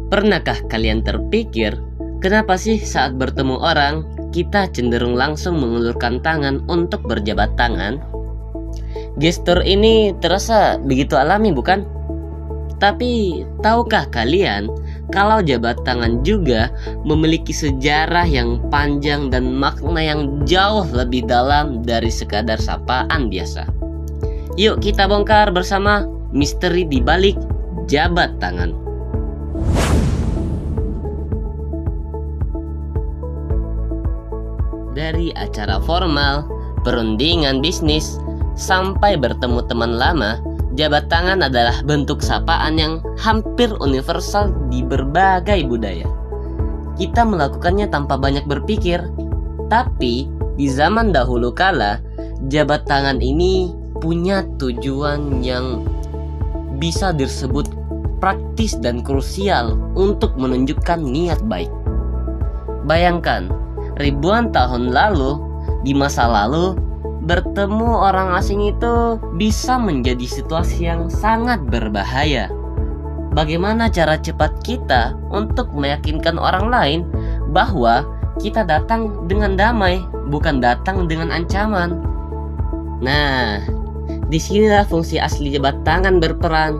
Pernahkah kalian terpikir, kenapa sih saat bertemu orang, kita cenderung langsung mengulurkan tangan untuk berjabat tangan? Gestur ini terasa begitu alami, bukan? Tapi tahukah kalian kalau jabat tangan juga memiliki sejarah yang panjang dan makna yang jauh lebih dalam dari sekadar sapaan biasa? Yuk kita bongkar bersama misteri di balik jabat tangan. Dari acara formal, perundingan bisnis, sampai bertemu teman lama, jabat tangan adalah bentuk sapaan yang hampir universal di berbagai budaya. Kita melakukannya tanpa banyak berpikir, tapi di zaman dahulu kala, jabat tangan ini punya tujuan yang bisa disebut praktis dan krusial untuk menunjukkan niat baik. Bayangkan, ribuan tahun lalu, di masa lalu, bertemu orang asing itu bisa menjadi situasi yang sangat berbahaya. Bagaimana cara cepat kita untuk meyakinkan orang lain bahwa kita datang dengan damai, bukan datang dengan ancaman? Nah, disinilah fungsi asli jabat tangan berperan.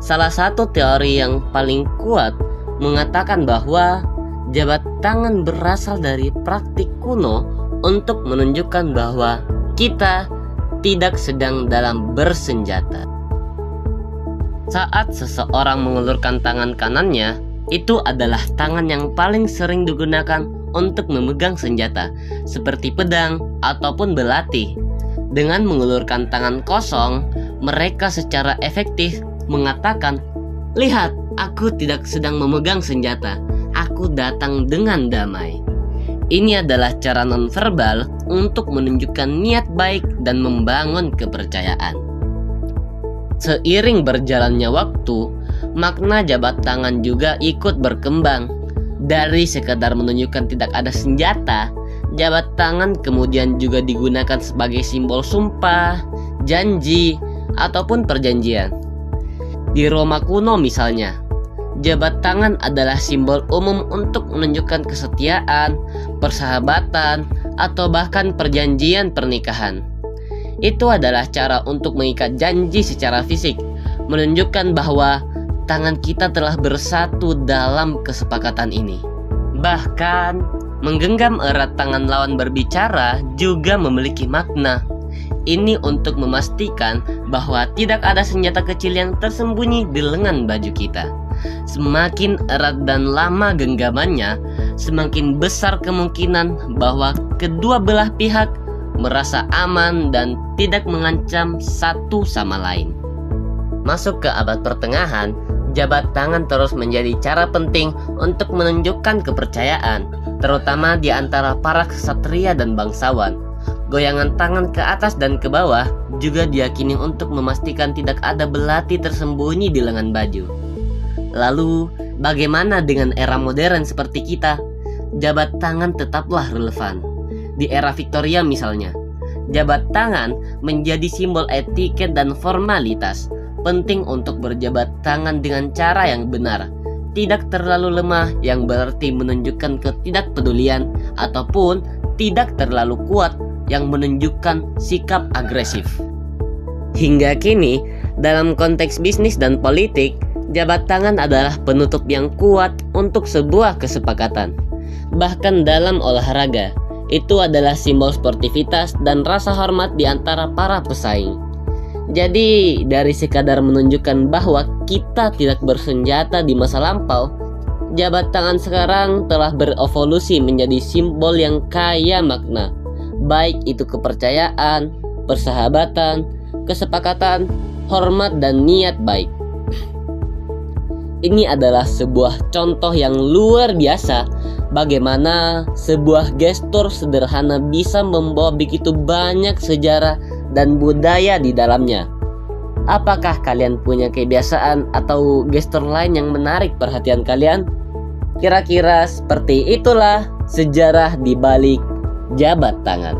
Salah satu teori yang paling kuat mengatakan bahwa jabat tangan berasal dari praktik kuno untuk menunjukkan bahwa kita tidak sedang dalam bersenjata. Saat seseorang mengulurkan tangan kanannya, itu adalah tangan yang paling sering digunakan untuk memegang senjata, seperti pedang ataupun belati. Dengan mengulurkan tangan kosong, mereka secara efektif mengatakan, "Lihat, aku tidak sedang memegang senjata. Aku datang dengan damai." Ini adalah cara nonverbal untuk menunjukkan niat baik dan membangun kepercayaan. Seiring berjalannya waktu, makna jabat tangan juga ikut berkembang. Dari sekadar menunjukkan tidak ada senjata, jabat tangan kemudian juga digunakan sebagai simbol sumpah, janji, ataupun perjanjian. Di Roma kuno misalnya, jabat tangan adalah simbol umum untuk menunjukkan kesetiaan, persahabatan, atau bahkan perjanjian pernikahan. Itu adalah cara untuk mengikat janji secara fisik, menunjukkan bahwa tangan kita telah bersatu dalam kesepakatan ini. Bahkan, menggenggam erat tangan lawan berbicara juga memiliki makna. Ini untuk memastikan bahwa tidak ada senjata kecil yang tersembunyi di lengan baju kita. Semakin erat dan lama genggamannya, semakin besar kemungkinan bahwa kedua belah pihak merasa aman dan tidak mengancam satu sama lain. Masuk ke abad pertengahan, jabat tangan terus menjadi cara penting untuk menunjukkan kepercayaan, terutama di antara para ksatria dan bangsawan. Goyangan tangan ke atas dan ke bawah juga diyakini untuk memastikan tidak ada belati tersembunyi di lengan baju. Lalu, bagaimana dengan era modern seperti kita? Jabat tangan tetaplah relevan. Di era Victoria misalnya, jabat tangan menjadi simbol etiket dan formalitas. Penting untuk berjabat tangan dengan cara yang benar, tidak terlalu lemah yang berarti menunjukkan ketidakpedulian, ataupun tidak terlalu kuat yang menunjukkan sikap agresif. Hingga kini, dalam konteks bisnis dan politik, jabat tangan adalah penutup yang kuat untuk sebuah kesepakatan. Bahkan dalam olahraga, itu adalah simbol sportivitas dan rasa hormat di antara para pesaing. Jadi, dari sekadar menunjukkan bahwa kita tidak bersenjata di masa lampau, jabat tangan sekarang telah berevolusi menjadi simbol yang kaya makna. Baik itu kepercayaan, persahabatan, kesepakatan, hormat, dan niat baik. Ini adalah sebuah contoh yang luar biasa bagaimana sebuah gestur sederhana bisa membawa begitu banyak sejarah dan budaya di dalamnya. Apakah kalian punya kebiasaan atau gestur lain yang menarik perhatian kalian? Kira-kira seperti itulah sejarah di balik jabat tangan.